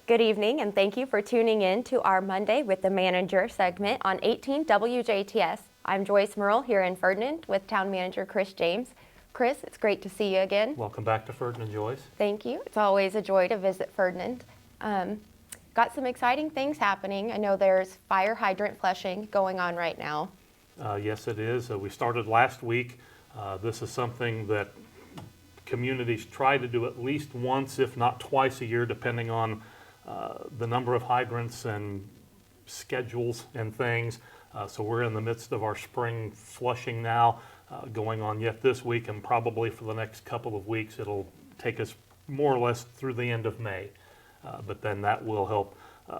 Good evening, and thank you for tuning in to our Monday with the Manager segment on 18 WJTS. I'm Joyce Murrell here in Ferdinand with Town Manager Chris James. Chris, it's great to see you again. Welcome back to Ferdinand, Joyce. Thank you. It's always a joy to visit Ferdinand. Got some exciting things happening. I know there's fire hydrant flushing going on right now. Yes, it is. We started last week. This is something that communities try to do at least once, if not twice a year, depending on the number of hydrants and schedules and things. So we're in the midst of our spring flushing now, going on yet this week, and probably for the next couple of weeks it'll take us more or less through the end of May. But then that will help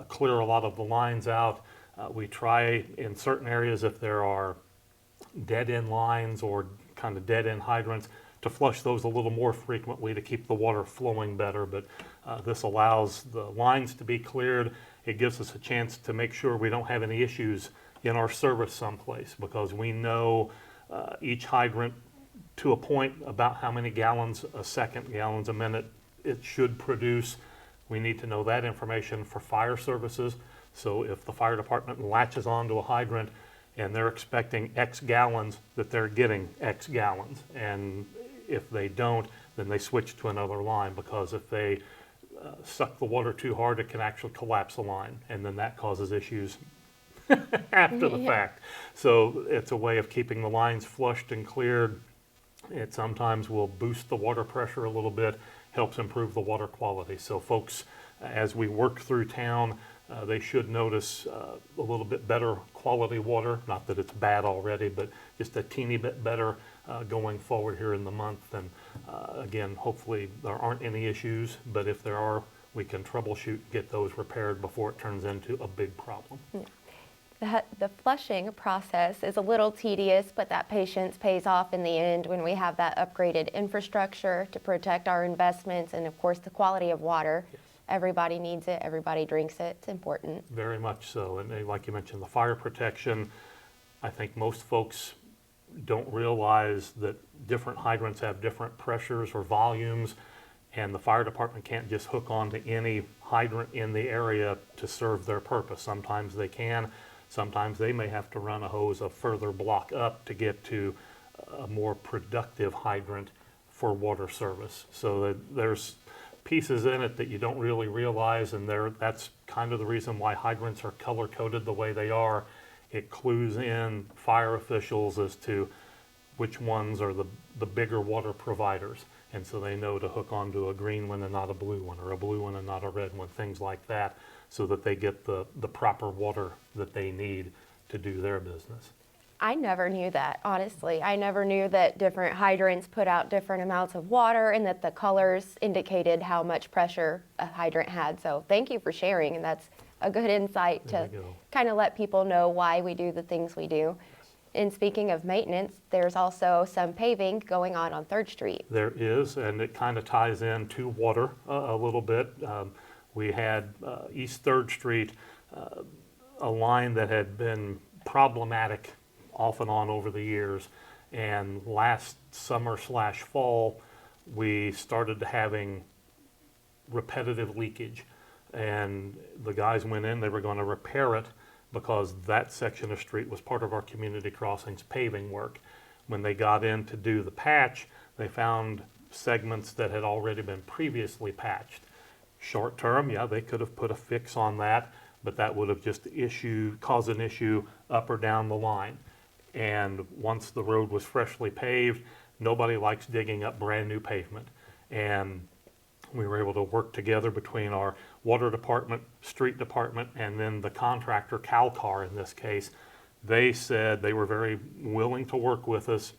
clear a lot of the lines out. We try in certain areas, if there are dead-end lines or kind of dead-end hydrants, to flush those a little more frequently to keep the water flowing better. But this allows the lines to be cleared. It gives us a chance to make sure we don't have any issues in our service someplace, because we know each hydrant to a point about how many gallons a second, gallons a minute it should produce. We need to know that information for fire services. So if the fire department latches onto a hydrant and they're expecting X gallons, that they're getting X gallons. And if they don't, then they switch to another line, because if they suck the water too hard, it can actually collapse the line, and then that causes issues after the fact. So it's a way of keeping the lines flushed and cleared. It sometimes will boost the water pressure a little bit, helps improve the water quality. So folks, as we work through town, they should notice a little bit better quality water. Not that it's bad already, but just a teeny bit better going forward here in the month. And again, hopefully there aren't any issues, but if there are, we can troubleshoot, get those repaired before it turns into a big problem. The flushing process is a little tedious, but that patience pays off in the end when we have that upgraded infrastructure to protect our investments and, of course, the quality of water. Yes. Everybody needs it. Everybody drinks it. It's important. Very much so. And like you mentioned, the fire protection, I think most folks don't realize that different hydrants have different pressures or volumes, and the fire department can't just hook onto any hydrant in the area to serve their purpose. Sometimes they can. Sometimes they may have to run a hose a further block up to get to a more productive hydrant for water service. So there's pieces in it that you don't really realize, and that's kind of the reason why hydrants are color-coded the way they are. It clues in fire officials as to which ones are the bigger water providers, and so they know to hook onto a green one and not a blue one, or a blue one and not a red one, things like that, so that they get the proper water that they need to do their business. I never knew that, honestly. I never knew that different hydrants put out different amounts of water and that the colors indicated how much pressure a hydrant had. So thank you for sharing, and that's a good insight to kind of let people know why we do the things we do. And speaking of maintenance, there's also some paving going on 3rd Street. There is, and it kind of ties into water a little bit. We had East 3rd Street, a line that had been problematic off and on over the years, and last summer/fall we started having repetitive leakage, and the guys went in, they were going to repair it because that section of street was part of our community crossings paving work. When they got in to do the patch, they found segments that had already been previously patched. Short term, yeah, they could have put a fix on that, but that would have just caused an issue up or down the line. And once the road was freshly paved, nobody likes digging up brand new pavement. And we were able to work together between our water department, street department, and then the contractor, CalCar in this case. They said they were very willing to work with us.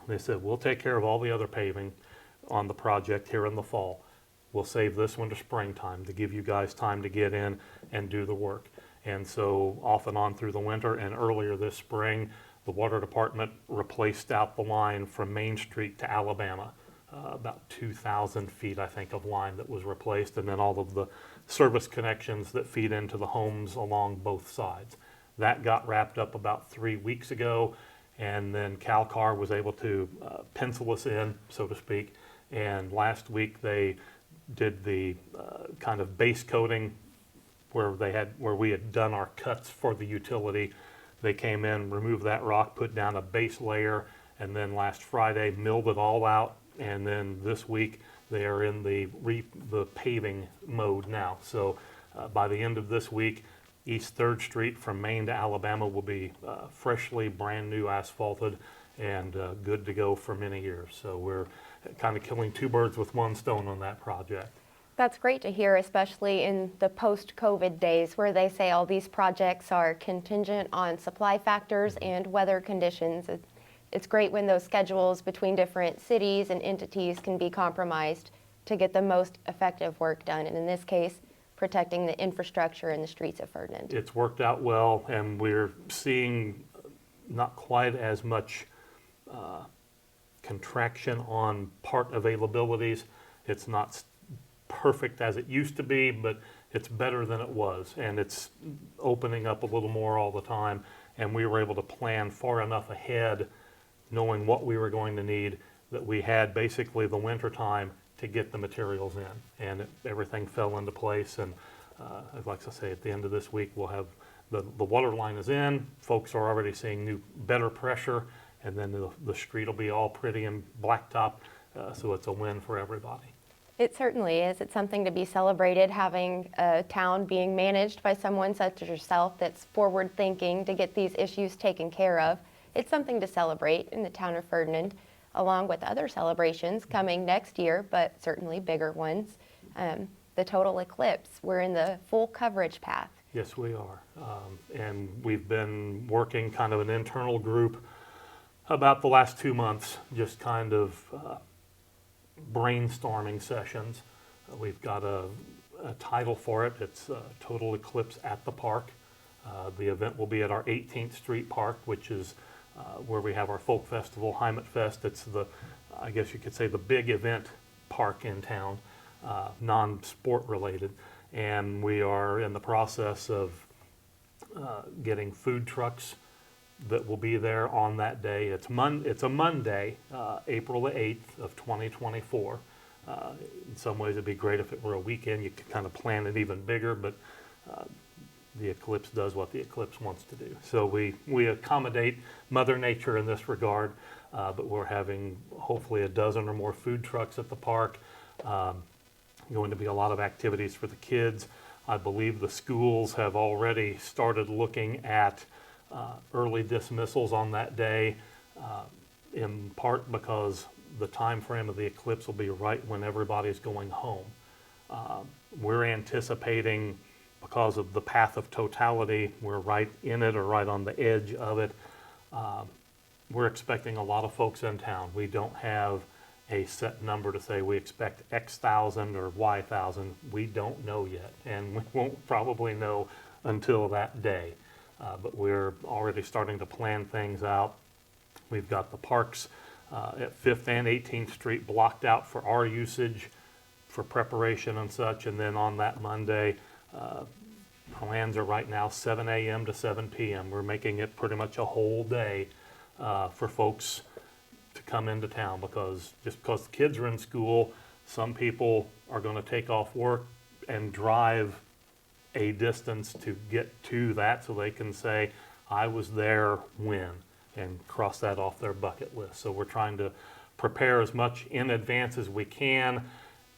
They said, we'll take care of all the other paving on the project here in the fall. We'll save this one to springtime to give you guys time to get in and do the work. And so off and on through the winter, and earlier this spring, the water department replaced out the line from Main Street to Alabama. About 2,000 feet, I think, of line that was replaced, and then all of the service connections that feed into the homes along both sides. That got wrapped up about 3 weeks ago, and then CalCar was able to pencil us in, so to speak, and last week they did the kind of base coating where we had done our cuts for the utility. They came in, removed that rock, put down a base layer, and then last Friday milled it all out. And then this week they are in the paving mode now. So by the end of this week, East 3rd Street from Maine to Alabama will be freshly brand new asphalted and good to go for many years. So we're kind of killing two birds with one stone on that project. That's great to hear, especially in the post-COVID days where they say all these projects are contingent on supply factors and weather conditions. It's great when those schedules between different cities and entities can be compromised to get the most effective work done, and in this case, protecting the infrastructure in the streets of Ferdinand. It's worked out well, and we're seeing not quite as much contraction on part availabilities. It's not perfect as it used to be, but it's better than it was, and it's opening up a little more all the time, and we were able to plan far enough ahead, knowing what we were going to need, that we had basically the winter time to get the materials in, and everything fell into place. And like I say, at the end of this week, we'll have the water line is in, folks are already seeing better pressure, and then the street will be all pretty and blacktop, so it's a win for everybody. It certainly is. It's something to be celebrated, having a town being managed by someone such as yourself that's forward-thinking to get these issues taken care of. It's something to celebrate in the town of Ferdinand, along with other celebrations coming next year, but certainly bigger ones. The total eclipse, we're in the full coverage path. Yes, we are. And we've been working kind of an internal group about the last 2 months, just kind of brainstorming sessions. We've got a title for it. It's Total Eclipse at the Park. The event will be at our 18th Street Park, which is where we have our folk festival, Hydrant Fest. It's I guess you could say, the big event park in town, non-sport related. And we are in the process of getting food trucks that will be there on that day. It's a Monday, April the 8th of 2024. In some ways it'd be great if it were a weekend. You could kind of plan it even bigger, but the eclipse does what the eclipse wants to do. So we accommodate Mother Nature in this regard, but we're having hopefully a dozen or more food trucks at the park. Going to be a lot of activities for the kids. I believe the schools have already started looking at early dismissals on that day, in part because the time frame of the eclipse will be right when everybody's going home. We're anticipating, because of the path of totality, we're right in it or right on the edge of it. We're expecting a lot of folks in town. We don't have a set number to say we expect X thousand or Y thousand. We don't know yet, and we won't probably know until that day. But we're already starting to plan things out. We've got the parks at 5th and 18th Street blocked out for our usage, for preparation and such, and then on that Monday, plans are right now 7 a.m. to 7 p.m. We're making it pretty much a whole day for folks to come into town, because just because the kids are in school, some people are going to take off work and drive a distance to get to that so they can say, I was there when, and cross that off their bucket list. So we're trying to prepare as much in advance as we can.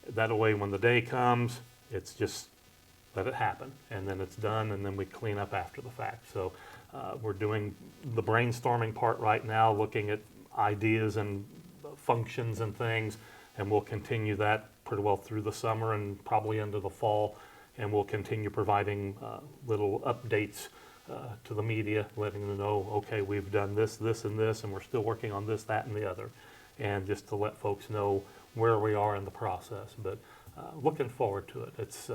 That way when the day comes, it's just let it happen, and then it's done, and then we clean up after the fact. So we're doing the brainstorming part right now, looking at ideas and functions and things, and we'll continue that pretty well through the summer and probably into the fall, and we'll continue providing little updates to the media, letting them know, okay, we've done this, this, and this, and we're still working on this, that, and the other, and just to let folks know where we are in the process. But looking forward to it. It's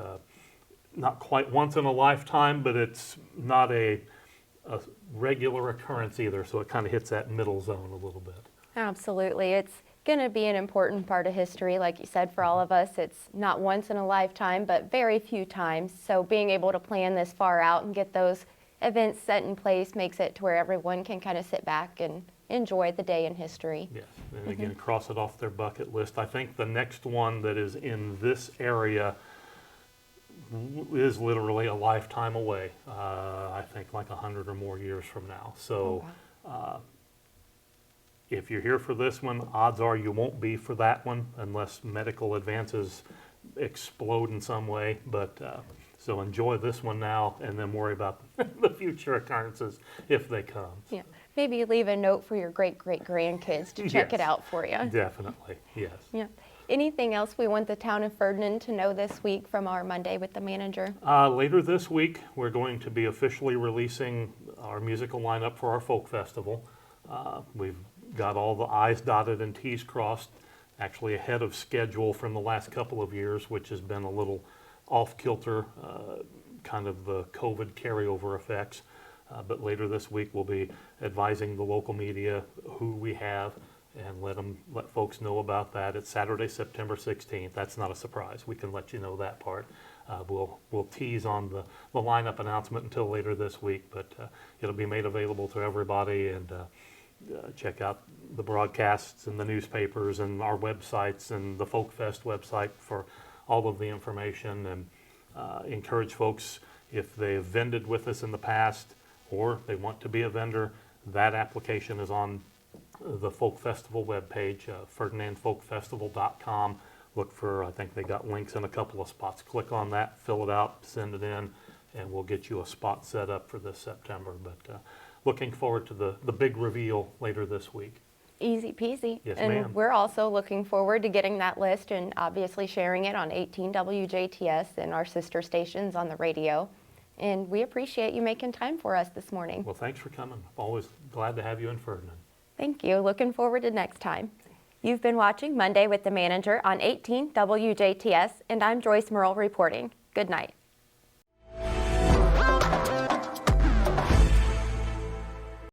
not quite once in a lifetime, but it's not a regular occurrence either, so it kind of hits that middle zone a little bit. Absolutely. It's going to be an important part of history, like you said, for all of us. It's not once in a lifetime, but very few times. So being able to plan this far out and get those events set in place makes it to where everyone can kind of sit back and enjoy the day in history. Yes, and again, cross it off their bucket list. I think the next one that is in this area is literally a lifetime away. I think like 100 or more years from now. So if you're here for this one, odds are you won't be for that one unless medical advances explode in some way. But so enjoy this one now and then worry about the future occurrences if they come. Yeah, maybe leave a note for your great-great-grandkids to check it Yes. out for you. Definitely, yes. Yeah. Anything else we want the town of Ferdinand to know this week from our Monday with the Manager? Later this week, we're going to be officially releasing our musical lineup for our folk festival. We've got all the I's dotted and T's crossed, actually ahead of schedule from the last couple of years, which has been a little off-kilter, kind of the COVID carryover effects. But later this week, we'll be advising the local media who we have and let folks know about that. It's Saturday, September 16th. That's not a surprise. We can let you know that part. We'll tease on the lineup announcement until later this week, but it'll be made available to everybody, and check out the broadcasts and the newspapers and our websites and the Folkfest website for all of the information, and encourage folks, if they've vended with us in the past or they want to be a vendor, that application is on the Folk Festival webpage, FerdinandFolkFestival.com. Look for, I think they got links in a couple of spots. Click on that, fill it out, send it in, and we'll get you a spot set up for this September. But looking forward to the big reveal later this week. Easy peasy. Yes, and ma'am. we're also looking forward to getting that list and obviously sharing it on 18 WJTS and our sister stations on the radio. And we appreciate you making time for us this morning. Well, thanks for coming. Always glad to have you in Ferdinand. Thank you. Looking forward to next time. You've been watching Monday with the Manager on 18 WJTS, and I'm Joyce Murrell reporting. Good night.